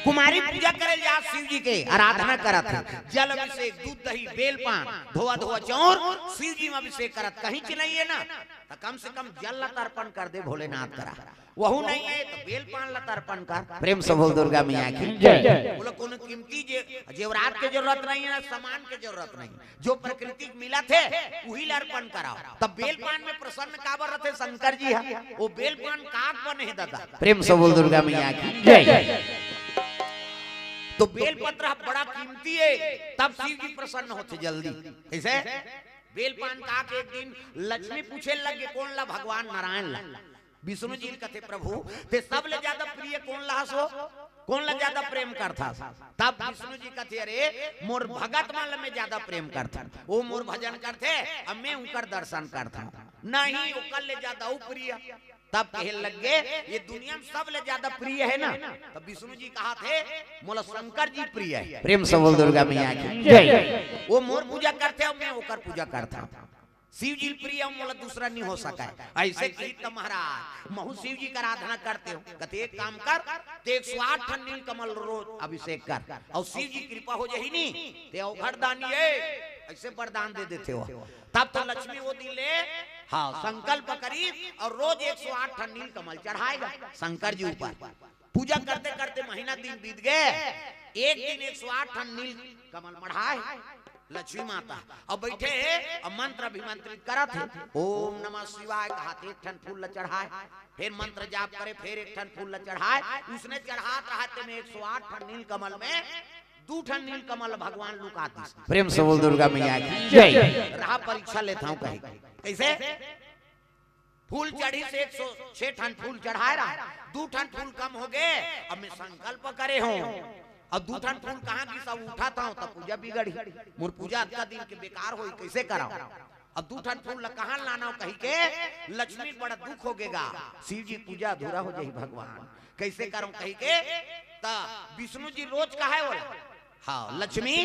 कुमारी पूजा करे जा शिव जी के आराधना करत है, जल अभिषेक दूध दही बेल पान धोआ धोआ चौर शिव जी में अभिषेक करत, कहीं चिल्लाइए ना तो कम से कम जल लता अर्पण कर दे भोलेनाथ करा, वहू नहीं है तो बेल पान लता अर्पण कर। प्रेम से बोल दुर्गा मैया की जय। बोलो कोनो कीमती जेवरात के जरूरत नहीं है, सामान के जरूरत नहीं, जो प्रकृति मिला थे वही अर्पण कराओ। तब बेल पान में प्रसन्न काबर रहते शंकर जी है, वो बेल पान काट बने है दादा। प्रेम से बोल दुर्गा मैया की जय। तो बेल पत्र बड़ा कीमती है, तब शिव जी प्रसन्न होते जल्दी। ऐसे बेल पान का के एक दिन लक्ष्मी पूछे लगे कौन ला, भगवान नारायण ला। विष्णु जी कहते प्रभु ते सब ले ज्यादा प्रिय कौन ला सो, कौन ला ज्यादा प्रेम करता। तब विष्णु जी कहते अरे मोर भगत माल में ज्यादा प्रेम करता, वो मोर भजन करते अब मैं उनकर दर्शन करता, नहीं ओकर ले ज्यादा वो प्रिय। तब कहे लग गए ये दुनिया में सब ले ज्यादा प्रिय है ना, तब विष्णु जी कहा थे मोला शंकर जी प्रिय है। प्रेम से बोल दुर्गा मैया की जय। वो मोर पूजा करते और मैं ओकर पूजा करता, शिव जी प्रिय मोला दूसरा नहीं हो सका है। ऐसे कही तो महाराज महू शिव जी का आराधना करते हो, कहते एक काम कर ते 108 नील कमल रोज अभिषेक कर और शिव जी कृपा हो जाही नहीं ते अवघड़ दानी है, ऐसे वरदान दे देते हो। तब तो लक्ष्मी वो दिन ले हाँ संकल्प करी और रोज 108 नील कमल चढ़ाएगा शंकर जी ऊपर। पूजा करते करते महीना दिन बीत गए, एक दिन 108 नील कमल मढ़ाए लक्ष्मी माता और बैठे और मंत्र अभिमंत्रित करा थे, ओम नमः शिवाय कहा एक ठन फूल चढ़ाए, फिर मंत्र जाप करे, फिर एक ठन फूल चढ़ाए। उसने चढ़ाते रहते में 108 नील कमल में 2 ठन नील कमल भगवान लुकाती। प्रेम से बोल दुर्गा मैया की जय। रहा परीक्षा लेता हूँ कहीं कैसे फूल चढ़ी से 106 ठन फूल चढ़ाए रहा, 2 ठन फूल कम हो गए। अब मैं संकल्प करे हूँ और 2 ठन फूल कहाँ की सब उठाता हूँ, तब पूजा बिगड़ी, मोर पूजा अद्धा दिन के बेकार हुई, कैसे कराऊं। अब 2 ठन फूल कहाँ लाना हो कही के लक्ष्मी बड़ा दुख हो गएगा, शिव जी पूजा अधूरा हो जाए भगवान, कैसे करूं कही के। ता विष्णु जी रोज कहा है बोला हाँ लक्ष्मी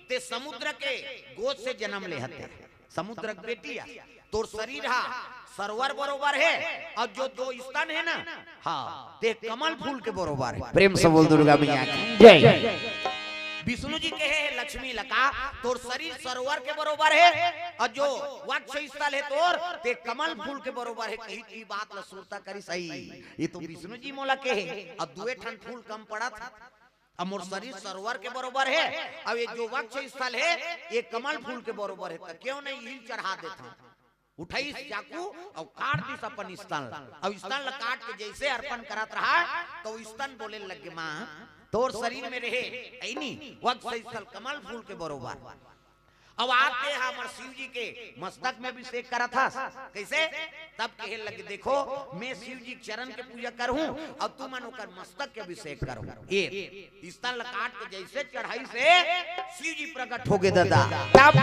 ते समुद्र के गोद से जन्म ले हते, समुद्र की बेटी है, तोर शरीर हा सरोवर बरोबर है और जो 2 स्तन है ना हाँ ते कमल फूल के बरोबर है। प्रेम से बोल दुर्गा मैया की जय। विष्णु जी कहे लक्ष्मी लका तोर शरीर सरोवर के बरोबर है और जो वक्ष स्थल है तोर ते कमल फूल के बरोबर है, कही की बात ल सुरता करी सही। ये तो विष्णु जी मोला कहे और 2 ठन फूल कम पड़ा था, अब मोर शरीर सरोवर के बरोबर है, अब ये जो वक्ष स्थल है ये कमल फूल के बरोबर है, तो क्यों नहीं हिल चढ़ा देता। उठाई चाकू और काट दी अपन स्तन, अब स्तन काट के जैसे अर्पण करत रहा तो स्तन बोले लगे माँ तोर शरीर में रहे ऐनी वक्त स्थल कमल फूल के बरोबर। अब आते हमर शिव जी के मस्तक में अभिषेक करा था कैसे, तब कहे लगे देखो मैं शिव जी चरण के पूजा करूं और तू मन होकर मस्तक के अभिषेक करूं। ये स्तन काट के जैसे चढ़ाई से शिव जी प्रकट हो गए दादा। तब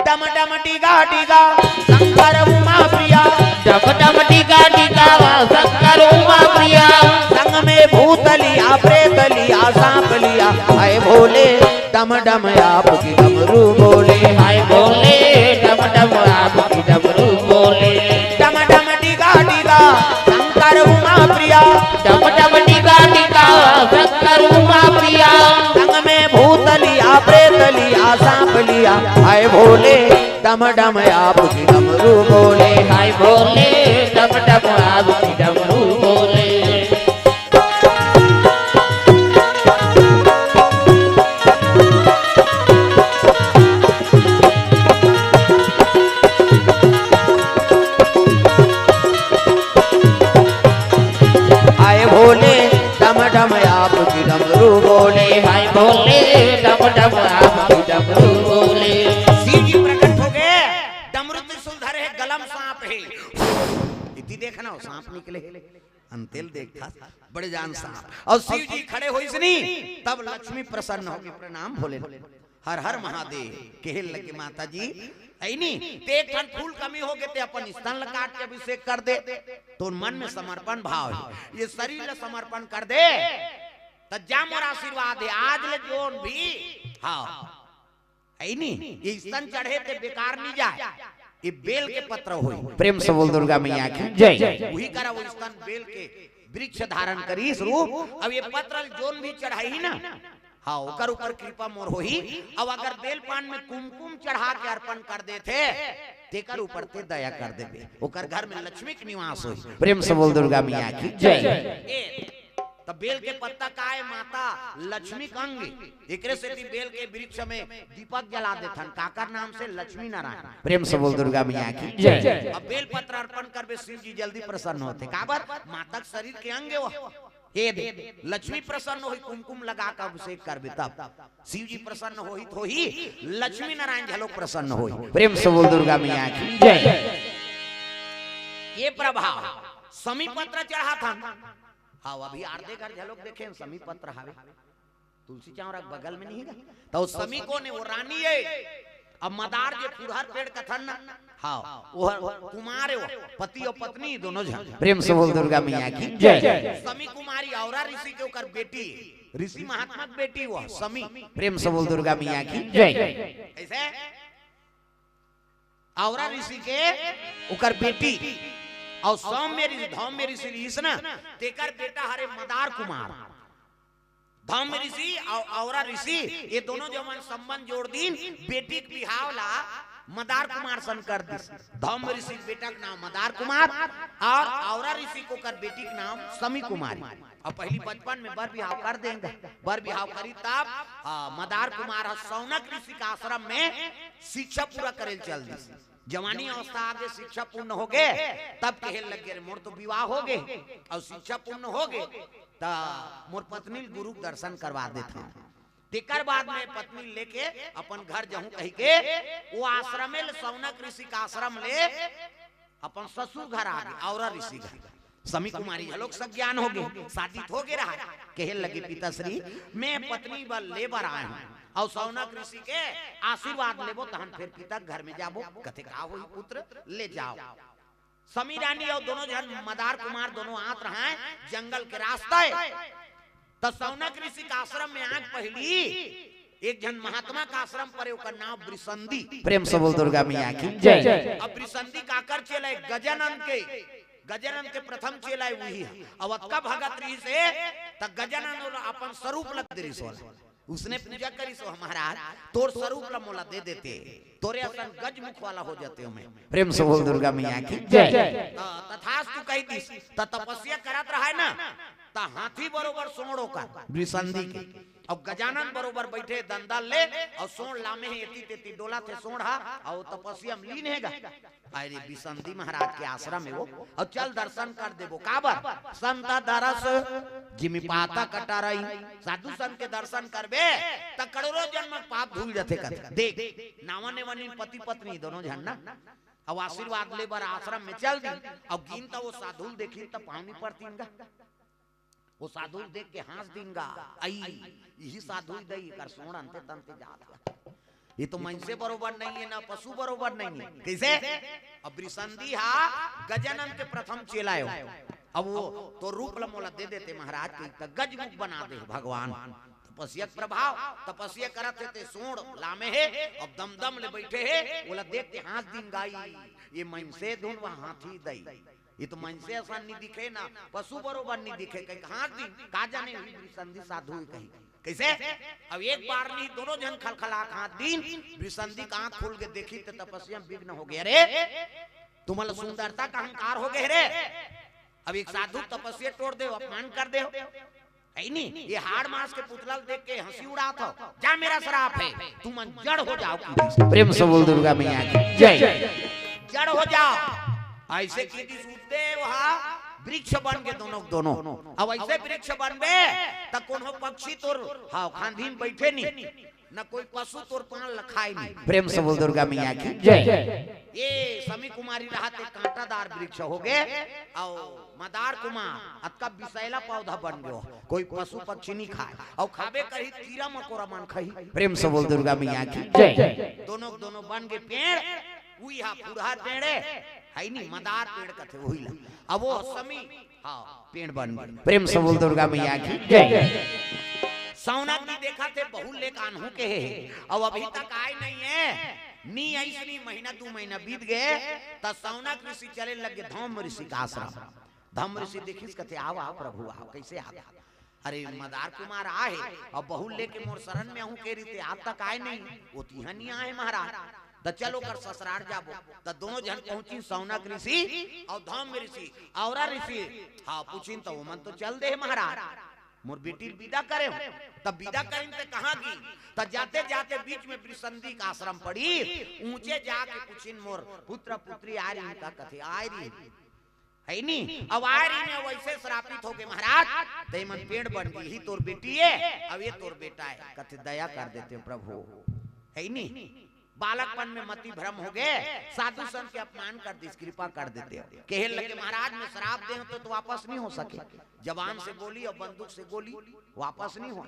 डम डम टीका टीका शंकर उमा प्रिया, डम डम टीका टीका शंकर उमा प्रिया, संग में भूत लिया प्रेत लिया सांप लिया, आए भोले डम डम आपकी डमरू बोले, हाय बोले डम डम आपकी डमरू बोले। डम डम टीका टीका शंकर उमा प्रिया, डम डम टीका टीका शंकर उमा प्रिया, संग में भूत लिया प्रेत लिया सांप लिया, आए भोले डम डम आपकी डमरू बोले, हाय बोले डम डम आपकी डमरू बोले। भोले डम डम आपकी डमरू बोले, हाय बोले डम डम आपकी डमरू बोले। शिव जी प्रकट हो गए, डमरू त्रिशूल धरे है, गलम सांप है, इति देखना सांप निकले अंतेल देखा बड़े जान सांप और शिव जी खड़े हो इसनी। तब लक्ष्मी प्रसन्न होगी, प्रणाम भोले हर हर महादेव। कहे लगे माता जी ऐनी ते एक ठन फूल कमी हो गए ते अपन स्तन काट के अभिषेक कर दे, तो मन में समर्पण भाव है, ये शरीर ले समर्पण कर दे तो जा मोर आशीर्वाद है। आज ले जोन भी हाँ ऐनी ये स्तन चढ़े ते बेकार नहीं जाए, ये बेल के पत्र होई। प्रेम से बोल दुर्गा मैया की जय। वही करा वो स्तन बेल के वृक्ष धारण करी रूप। अब ये पत्र जोन भी चढ़ाई ना, हाँ ओकर ऊपर कृपा मोर होही। अब अगर बेल पान में कुमकुम चढ़ा के अर्पण कर देते तेकर ऊपर ते दया कर देबे, ओकर घर में लक्ष्मी के निवास होई। प्रेम से बोल दुर्गा मैया की जय। तब बेल के पत्ता काए माता लक्ष्मी कंग, एकरे से बेल के वृक्ष में दीपक जला देथन काकर नाम से लक्ष्मी नारायण। प्रेम से बोल दुर्गा मैया की जय। अब बेल पत्र अर्पण करबे शिव जी जल्दी प्रसन्न होते, काबर माता के शरीर के अंग वो हे दे लक्ष्मी प्रसन्न होई, कुमकुम लगा कर अभिषेक करबे तब शिव जी प्रसन्न होई तो ही लक्ष्मी नारायण झलोक प्रसन्न होई। प्रेम से बोल दुर्गा मैया की जय। ये प्रभाव समी पत्र चढ़ा था। हाँ अभी आरते घर झलोक देखे समी पत्र हावे तुलसी चावरा बगल में नहीं है तो समी को ने वो रानी है। अब मदार जे फुरहर पेड़ कथन ना, हाँ वो कुमार है, पति और पत्नी दोनों जन। प्रेम से बोल दुर्गा मैया की जय। समी कुमारी औरा ऋषि के ओकर बेटी, ऋषि महात्मा की बेटी वो समी। प्रेम से बोल दुर्गा मैया की जय। ऐसे औरा ऋषि के ओकर बेटी और धौम्य ऋषि ऋषि तेकर बेटा हरे मदार कुमार। धौम्य ऋषि और औरा ऋषि ये दोनों जवन संबंध जोड़ दीन बेटी के बिहावला मदार कुमार सन कर दी। धौम्य ऋषि बेटा का नाम मदार कुमार और औरा ऋषि को कर बेटी का नाम समी कुमारी। और पहली बचपन में बर बिहाव कर देंगे, बर बिहाव करी तब मदार कुमार सौनक ऋषि का आश्रम में शिक्षा पूरा करे चल दी। जवानी अवस्था आगे शिक्षा पूर्ण हो गए तब कहे लगे मोर तो विवाह हो गए और शिक्षा पूर्ण हो गए तब मोर पत्नी गुरु दर्शन करवा देते। तेकर बाद में पत्नी लेके अपन घर जाऊं कही के वो आश्रम में सौनक ऋषि का आश्रम ले अपन ससुर घर आ गए औरा ऋषि घर। समी कुमारी लोग सब ज्ञान हो गए, शादी हो गए रहा। कहे लगे पिताश्री मैं पत्नी बल ले बर आए हूँ और सौनक ऋषि के आशीर्वाद लेबो तहन फिर पिता घर में जाबो कथे का होई पुत्र ले जाओ। समी रानी और दोनों जन मदार कुमार दोनों आत रहे जंगल के रास्ते। तो सौनक ऋषि का आश्रम में आग पहली एक जन महात्मा का आश्रम पर ओकर नाम ब्रिसंदी। प्रेम से बोल दुर्गा मैया की जय। अब ब्रिसंदी काकर चले गजानन के प्रथम चेला वही है। अवत्का भगत रही से त गजानन अपन स्वरूप लग दे सो उसने पूजा करी सो महाराज तोर स्वरूप ला मोला दे देते तोरे असन गज मुख वाला हो जाते हो। मैं प्रेम से बोल दुर्गा मैया की जय। तथास्तु कही दी त तपस्या करत रहा है ना ता हाथी बरोबर सोड़ो का ब्रिसंदी के और गजानन बरोबर बैठे दंदल ले और सोड़ लामे है एती तेती डोला थे सोड़ा और तपस्या में लीन हैगा। अरे बिसंदी महाराज के आश्रम में वो और चल दर्शन कर देबो काबर संत दरस जिमि पाता कटारई साधु संत के दर्शन करबे त करोड़ों जन्म पाप धुल जाते कर। देख नावा ने वनी पति पत्नी दोनों जन ना अब आशीर्वाद ले बर आश्रम में चल दी और गिन त वो साधु देखी त पानी पड़तीनगा वो साधु देख के हंस दीनगा आई यही साधु दई कर सोण अंते तंते जात। ये तो मनसे बरोबर नहीं है ना पशु बरोबर नहीं है। कैसे अब ब्रिसंदी हा गजानन के प्रथम चेला है। अब वो तो रूप लमोला दे देते महाराज के गज मुख बना दे भगवान। तपस्या प्रभाव तपस्या करते थे सोड़ लामे है अब दमदम ले बैठे है बोला देख के हंस दीनगा ये मनसे धुन वहां हाथी दई। ये तो मन से ऐसा नहीं दिखे ना पशु बरोबर नहीं दिखे कहीं हाथ दी का जाने ब्रिसंदी साधु कहीं कैसे। अब एक बार नहीं दोनों जन खलखला हाथ दीन ब्रिसंदी का आंख खुल के देखी तो तपस्या विघ्न हो गया। रे तुम्हारा सुंदरता का अहंकार हो गए रे। अब एक साधु तपस्या तोड़ दे अपमान कर दे नहीं ये हाड़ मांस के पुतला देख के हंसी उड़ाता हो जा मेरा श्राप है तुम जड़ हो जाओ। प्रेम से बोल दुर्गा मैया की जय। जड़ हो जाओ ऐसे की सूते वहाँ वृक्ष बन के दोनों अब ऐसे वृक्ष बनबे त कोनो पक्षी तोर हाँ खांधीन बैठे नहीं न कोई पशु तोर पान लखाई नहीं। प्रेम से बोल दुर्गा मैया की जय। ये समी कुमारी रहते कांटादार वृक्ष हो गए और मदार कुमार अतका विषैला पौधा बन गयो कोई पशु पक्षी नहीं खाए और खाबे कही कीड़ा मकोड़ा मान खाई। प्रेम से बोल दुर्गा मैया की जय। दोनों बन गए पेड़ वही हा फुरहर पेड़ है नहीं मदार पेड़ कथे वही ला अब वो समी हाँ पेड़ बन गए। प्रेम से बोल दुर्गा मैया की जय। सौनक जी देखा थे बहु ले कान्हू के अब अभी तक आए नहीं है नी ऐसी महीना 2 महीना बीत गए तब सौनक ऋषि चले लगे धौम्य ऋषि का आश्रम। धम ऋषि देखिस कथे आओ आओ प्रभु आओ कैसे आ अरे मदार कुमार आए और बहु लेके मोर शरण में हूँ के रीते आज तक आए नहीं वो तिहा नहीं आए महाराज तो चलो कर ससुराल जाबो तो दोनों जन पहुंची सौनक ऋषि और धम ऋषि औरा ऋषि हाँ पूछिन तो मन तो चल दे महाराज मोर बेटी विदा करे तब विदा करें तो कहाँ की तब जाते जाते बीच में विसंधि का आश्रम पड़ी ऊंचे जाके पूछिन मोर पुत्र पुत्री आ रही का कथे आ रही है नहीं अब आ रही ने वैसे श्रापित हो गए महाराज ते मन पेड़ बन गई ही तोर बेटी है अब ये तोर बेटा है कथे दया कर देते प्रभु है नहीं बालकपन में मति भ्रम हो गए साधु संत के अपमान कर दी कृपा कर देते कहे लगे महाराज में श्राप दे तो वापस नहीं हो सके जवान से गोली और बंदूक से गोली वापस नहीं हो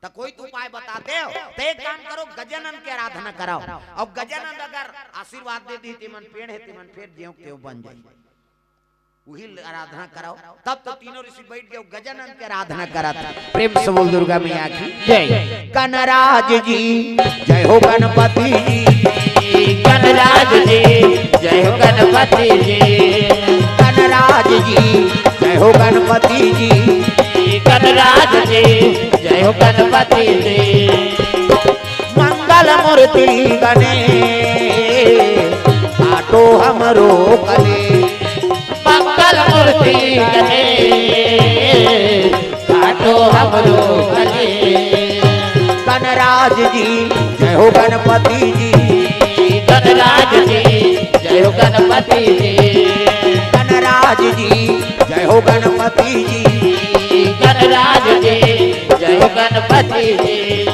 तो कोई तो उपाय बताते हो तो एक काम करो गजानन की आराधना कराओ अब गजानन अगर आशीर्वाद दे दी मन पेड़ है मन फिर ज्यों त्यों बन जाए वही आराधना कराओ तब तो तीनों ऋषि बैठ गए गजानन की आराधना कराता प्रेम से बोल दुर्गा मैया की जय कनराज जी जय हो गणपति जी कनराज जी जय हो गणपति जी कनराज जी जय हो गणपति जी कनराज जी जय हो गणपति जी मंगल मूर्ति गणे काटो हमरो कले मंगल मूर्ति गणे काटो हमरो गले कनराज जी जय हो गणपति जी कनराज जी जय हो गणपति जी कनराज जी जय हो गणपति जी कनराज जी जय हो गणपति जी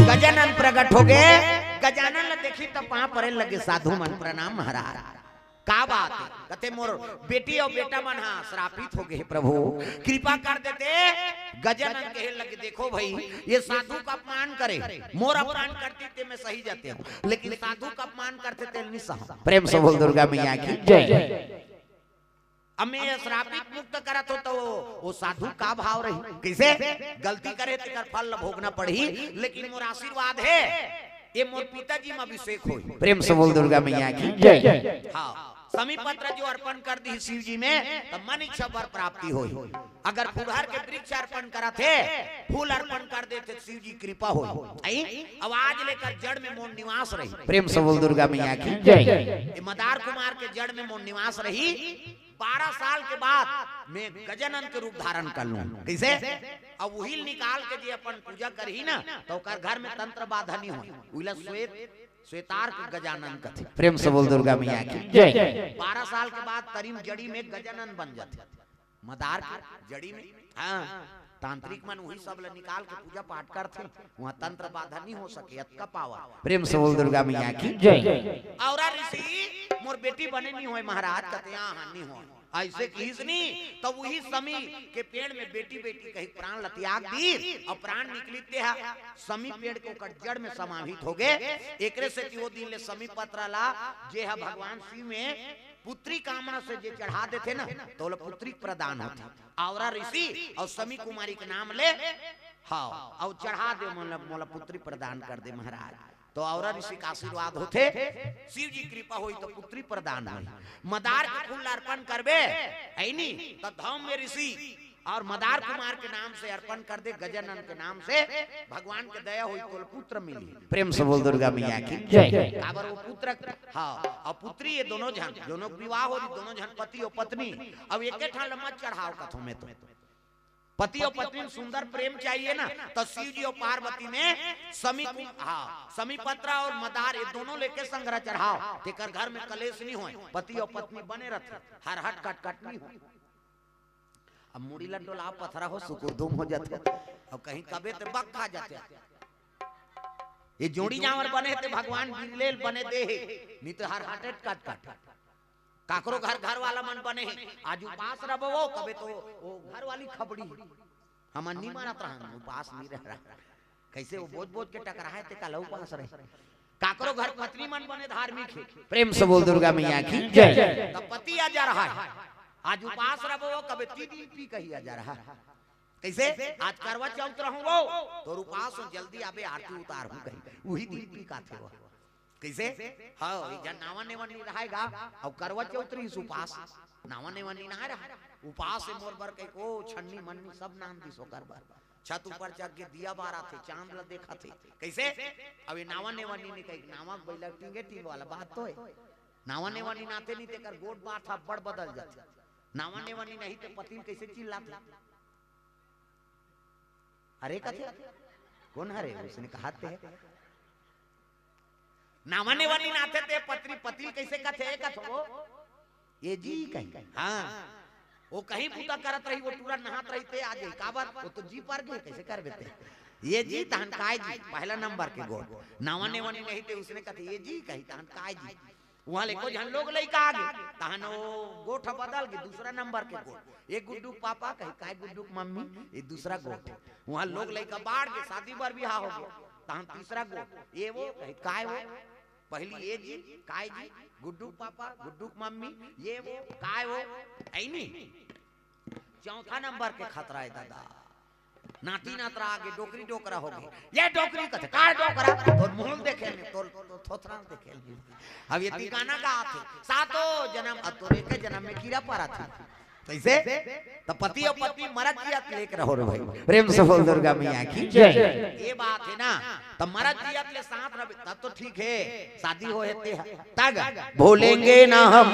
गजानन प्रकट हो गए गजानन देखी तो पा परे लगे साधु मन प्रणाम महाराज का बात है कहते मोर बेटी और बेटा मन हाँ श्रापित हो गए प्रभु कृपा कर देते गजानन कहे लगे देखो भाई ये साधु का अपमान करे मोर अपमान करते थे मैं सही जाते हूँ लेकिन साधु का अपमान करते थे नहीं सहा प्रेम से बोल दुर्गा मैया की जय अब मैं श्रापित मुक्त करत हो तो वो साधु का भाव रही कैसे गलती करे तो कर फल भोगना पड़ी लेकिन मोर आशीर्वाद है ये मोर पिताजी में अभिषेक हो प्रेम से बोल दुर्गा मैया की जय हाँ समी पत्र जो अर्पण कर दी शिव जी में तो मन इच्छा वर प्राप्ति हो अगर फुलहर के वृक्ष अर्पण करा थे फूल अर्पण कर देते शिव जी कृपा हो अब आज लेकर जड़ में मोर निवास रही प्रेम से बोल दुर्गा मैया की जय मदार कुमार के जड़ में मोर निवास रही 12 साल के बाद मैं गजानन के रूप धारण कर लूं कैसे अब वही निकाल के जे अपन पूजा करही ना तो घर में तंत्र बाधा नहीं हो उला श्वेतार के गजानन कथे प्रेम से बोल दुर्गा मैया की जय 12 साल के बाद तरीम जड़ी में गजानन बन जाते मदार जड़ी में हाँ तांत्रिक मन वही सब निकाल के पूजा पाठ करते वहाँ तंत्र बाधा नहीं हो सके का पावा प्रेम से बोल दुर्गा मैया की जय और ऋषि मोर बेटी बने नहीं हुए महाराज कहते यहाँ नहीं हो ऐसे किस नहीं तो वही समी के पेड़ में बेटी बेटी कहीं प्राण लतियाग दी और प्राण निकलते हैं समी पेड़ के ऊपर जड़ में समाहित हो गए एकरे से वो दिन ले समी पत्र ला जे है भगवान शिव में पुत्री कामना से जे चढ़ा देते ना तो पुत्री प्रदान होते आवरा ऋषि और समी कुमारी के नाम ले हाँ और चढ़ा दे मोला पुत्री प्रदान कर दे महाराज तो औरा ऋषि का आशीर्वाद होते शिव जी कृपा हुई तो पुत्री प्रदान हुई मदार के फूल अर्पण करबे है नी तो धाम में ऋषि और मदार कुमार के नाम से अर्पण कर दे गजानन के नाम से भगवान के दया हुई तो पुत्र मिली प्रेम से बोल दुर्गा मैया की जय अगर वो पुत्र हाँ और पुत्री ये दोनों विवाह हो रही दोनों जन पति और पत्नी अब एक लम्बा चढ़ाव कथों में तो पति और पत्नी सुंदर प्रेम चाहिए ना तो शिव जी और पार्वती ने समी पत्रा और मदार ये दोनों लेके संग्रह चढ़ाओ तेकर घर में कलेश नहीं हो पति और पत्नी बने रहते हर हट कट कट नहीं हो अब मुड़ी लड्डोला पथरा हो सुकुरधुम हो जाते अब कहीं कबे तो बक खा जाते ये जोड़ी जावर बने थे भगवान बिरलेल बने दे नहीं तो हर हट कट कट काकरो घर वाला मन बने हैं आज उपास रहो वो कबे तो वो घर वाली खबड़ी हम नहीं मानत रहा उपास नहीं रह रहा कैसे वो बोझ बोझ के टकराए ते कल उपास रहे काकरो घर पत्नी मन बने धार्मिक है प्रेम से बोल दुर्गा मैया की जय तब पति आ जा रहा है आज उपास रहो वो कबे 3 दिन पी कही आ जा रहा है कैसे आज करवा चौथ रहूं वो तो उपास जल्दी आबे आरती उतार हूं कहीं वही दिन पी का थे कैसे हाँ जन नावा नेवन नहीं रहेगा और करवा चौथ रही उपास नावा ने वनी ना रहा उपास से मोर बर कई को छन्नी मन्नी सब नाम दी सोकर बर छत ऊपर चढ़ के दिया बारा थे चांद ला देखा थे कैसे अभी नावा ने वनी ने कई नावा बैला टिंगे टिंग वाला बात तो है नावा ने वनी नाते नहीं ते कर गोट बात था बड़ बदल जाते नावा ने वनी नहीं तो पति कैसे चिल्लाते अरे कथे कौन हरे उसने कहा थे नावा ने वनी नाते ते पत्री पति कैसे कथे कथो ये जी कहीं हाँ वो कहीं पूता करत रही वो पूरा नहात रही थे आज काबर वो तो जी पर गए कैसे कर देते ये जी तहन काय जी पहला नंबर के गोल नावा ने वनी नहीं थे उसने कहा ये जी कहीं तहन काय जी वहां लेको जहां लोग लइका आगे तहन वो गोठ बदल के दूसरा नंबर के गोल एक गुड्डू पापा कहीं काय गुड्डू मम्मी ये दूसरा गोठ वहां लोग लइका बाढ़ के शादी बार बियाह हो गया तहन तीसरा गोठ ये वो कहीं काय वो पहली ये जी काय जी गुड्डू पापा गुड्डू मम्मी ये वो काय वो ऐनी चौथा नंबर के खतरा है दादा नाती नातरा आगे डोकरी डोकरा हो गई ये डोकरी कथे काय डोकरा और मुंह देखे ने तो थोथरा देखे अब ये तिगाना का आथे सातो जन्म अतोरे के जन्म में कीड़ा पड़ा था कैसे तो पति और पत्नी मरद जियत लेके रहो रे भाई प्रेम से बोल दुर्गा मैया की जय ये बात है ना तो मरद जियत ले साथ रहे तब तो ठीक है शादी हो हेते तग भूलेंगे ना हम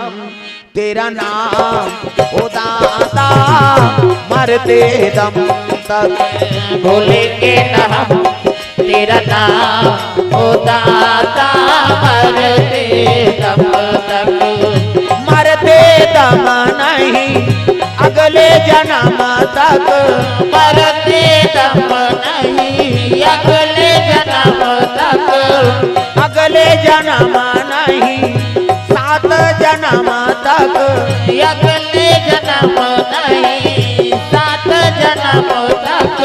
तेरा नाम ओ दाता मरते दम तक भूलेंगे ना हम तेरा नाम ओ दाता मरते दम तक मरते दम नहीं अगले जन्म तक मरते दम नहीं अगले जन्म तक अगले जन्म नहीं सात जन्म तक अगले जन्म नहीं सात जन्म तक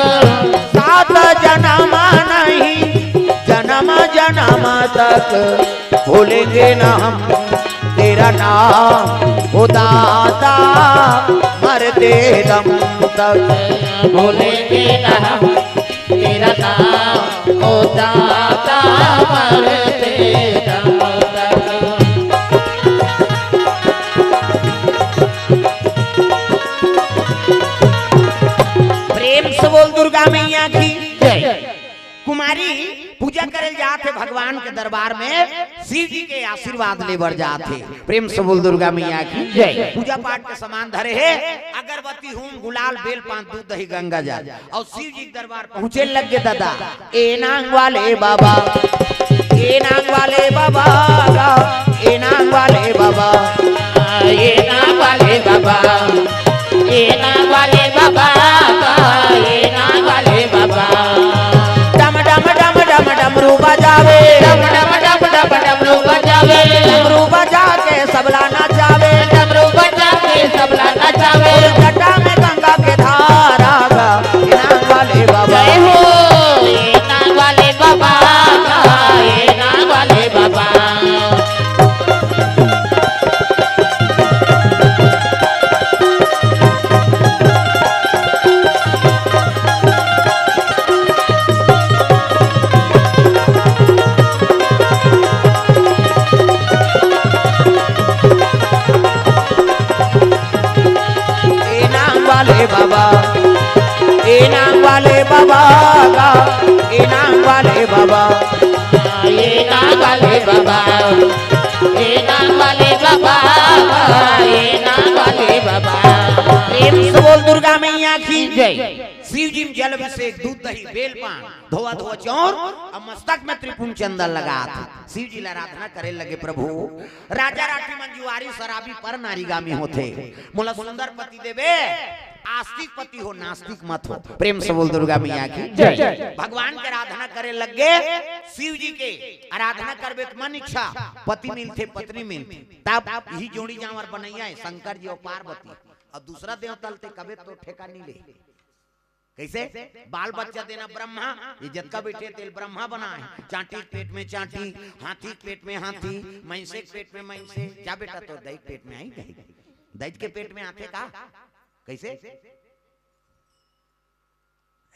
सात जन्म नहीं जन्म जन्म तक भूलेंगे ना हम तेरा नाम ओ दाता मरते दम तक भूलेंगे ना हम तेरा नाम ओ दाता मरते दम तक प्रेम से बोल दुर्गा मैया की जय कुमारी पूजा करे जाते भगवान के दरबार में शिव जी के आशीर्वाद लेबर जाते प्रेम से बोल दुर्गा मैया की जय पूजा पाठ के सामान धरे है अगरबत्ती होम गुलाल बेल पान दूध दही गंगा जल और शिव जी के दरबार पहुंचे लग गए दादा ए नांग वाले बाबा ए नांग वाले बाबा ए नांग वाले बाबा ये नाम वाले बाबा ये नाम वाले बाबा ये नाम वाले बाबा डम डम डम डम डमरू बजावे डम डम डम डम डमरू बजावे डमरू बजा के सबला नचावे डमरू बजा के सबला नचावे जटा में गंगा के धारा ये नांग वाले बाबा जय हो ये नाम वाले बाबा ये नाम वाले बाबा बाबा ए नांग वाले बाबा का ए नांग वाले बाबा ये नाम वाले बाबा ये नाम वाले बाबा ये नाम वाले बाबा प्रेम से बोल दुर्गा मैया की जय शिव जी में जल अभिषेक दूध दही बेल पान धोआ धोआ चौर और मस्तक में त्रिपुंड चंदन लगा था शिव जी आराधना करे लगे प्रभु राजा राठी मंजुआरी शराबी पर नारीगामी होते मोला सुंदर पति देवे आस्तिक पति हो नास्तिक मत हो प्रेम से बोल दुर्गा मैया की जय भगवान के आराधना करे लगे शिव जी के आराधना करबे तो मन इच्छा पति मिलते पत्नी मिलते तब यही जोड़ी जावर बनैया है शंकर जी और पार्वती और दूसरा देव तलते कबे तो ठेका नहीं ले कैसे बाल बच्चा देना ब्रह्मा ये जतका बैठे तेल ब्रह्मा बना है चांटी के पेट में चांटी हाथी के पेट में हाथी मैंसे के पेट में मैंसे क्या बेटा तो दही पेट में आई दही दही के पेट में आते का कैसे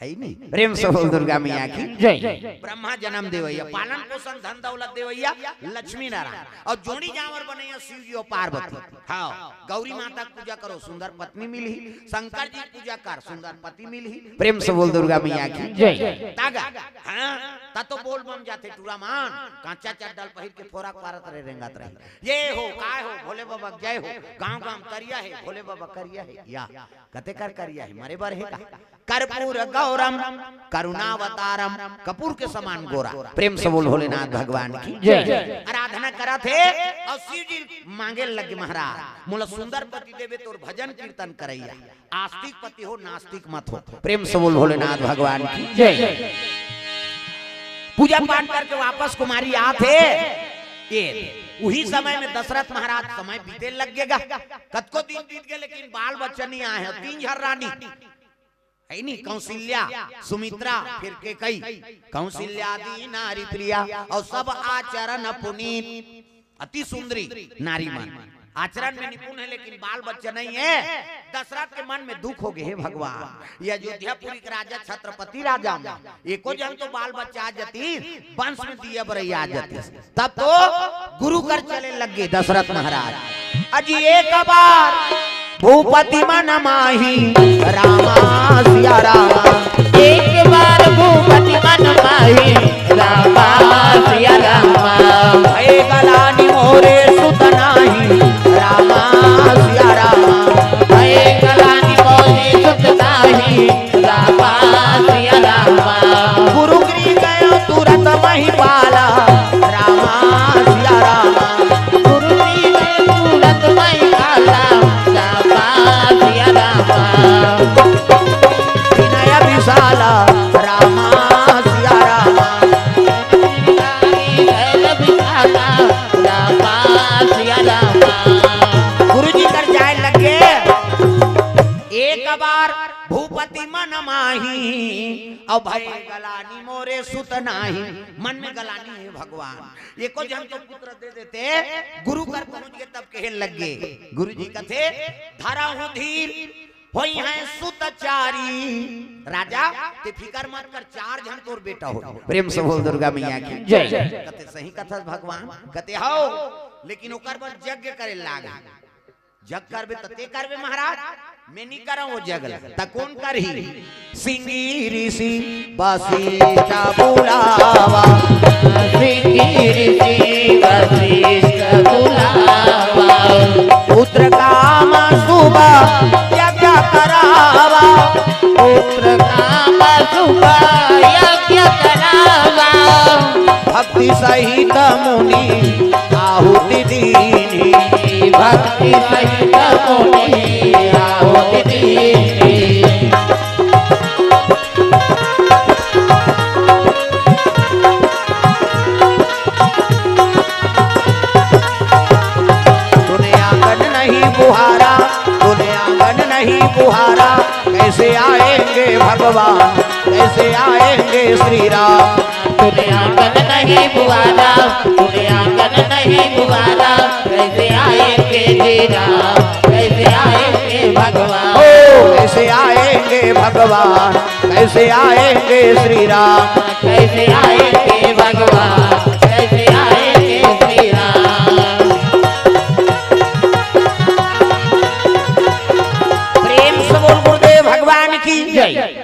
है नहीं। प्रेम से बोल दुर्गा मैया की जय। ब्रह्मा जन्म देवैया, पालन पोषण धन दौलत देवैया लक्ष्मी नारायण, और जोड़ी जावर बनैया शिव जी और पार्वती। हाँ, गौरी माता की पूजा करो सुंदर पत्नी मिली, शंकर जी पूजा कर सुंदर पति मिली। प्रेम से बोल दुर्गा मैया की जय। तागा हाँ ता तो बोल बम जाते टूरा मान कांचा चड्डल पहिर के फोराक पारत रहे रेंगात रहे। ये हो काय हो भोले बाबा जय हो, गांव गांव करिया है भोले बाबा करिया है, या कते कर करिया है मरे बर है का कर्पूर गौरम करुणावतारम, कपूर के समान गोरा। प्रेम से बोल भोलेनाथ भगवान की जय। आराधना करा थे और शिव जी मांगे लगे महाराज मोला सुंदर पति देवे तोर भजन कीर्तन करैया, आस्तिक पति हो नास्तिक मत हो। प्रेम से बोल भोलेनाथ भगवान की जय। पूजा पाठ करके वापस कुमारी आते ये वही समय में दशरथ महाराज समय बीते लग गएगा, कद को दिन बीत गए लेकिन बाल बच्चा नहीं आए हैं। 3 झर रानी है नहीं, कौशल्या सुमित्रा फिर के कई कौशल्या दी नारी प्रिया और सब आचरण पुनीत, अति सुंदरी नारी मन आचरण में निपुण है लेकिन बाल बच्चा नहीं है। दशरथ के मन में दुख हो गए, हे भगवान ये अयोध्यापुरी के राजा छत्रपति राजा एको जन तो बाल बच्चा आ जाती वंश में दिया बरैया आ जाती, तब तो गुरु कर चले लग गए दशरथ महाराज। अजी एक बार भूपति मन माही रामा सिया रामा, एक बार भूपति मन माही रामा सिया रामा, भय गलानी मोरे सुत नाही रामा सिया रामा, भय गलानी मोरे सुत नाही रामा सिया रामा, गुरु गिरी गयो तुरंत मही पाला रामा सिया रामा, गुरु जी ने तुरंत मही पाला रामा सिया रामा, विनय विशाला रामा सिया रामा, गुरु जी कर जाए लगे एक बार भूपति मन माही और भय गलानी मोरे सुत नाही, मन में गलानी है भगवान ये को जन तो पुत्र दे देते गुरु कर पहुंच गए तब कहे लगे। गुरु जी कथे धारा हूं धीर होई है सुतचारी, राजा ते फिकर मत कर 4 जन तोर बेटा हो। प्रेम से बोल दुर्गा मैया की जय। कते सही कथा भगवान कते हो लेकिन ओकर पर यज्ञ करे लागा, जग करबे तते करबे महाराज, मैं नहीं करा वो जग त कौन करही सिंगी ऋषि वशिष्ठ बुलावा, सिंगी ऋषि वशिष्ठ बुलावा, पुत्र काम सुबह यज्ञ करावा, पुत्र काम सुबह यज्ञ करावा, भक्ति सहित मुनि आहुति दीनी, भक्ति सहित मुनि आहुति दीनी, तूने आंगन नहीं बुहारा, तूने आंगन नहीं बुहारा, कैसे आएंगे भगवान कैसे आएंगे श्री राम, तूने आंगन नहीं बुआला, तूने आंगन नहीं बुआला, कैसे आएंगे जी राम कैसे आएंगे भगवान, ओ कैसे आएंगे भगवान कैसे आएंगे श्री राम, कैसे आएंगे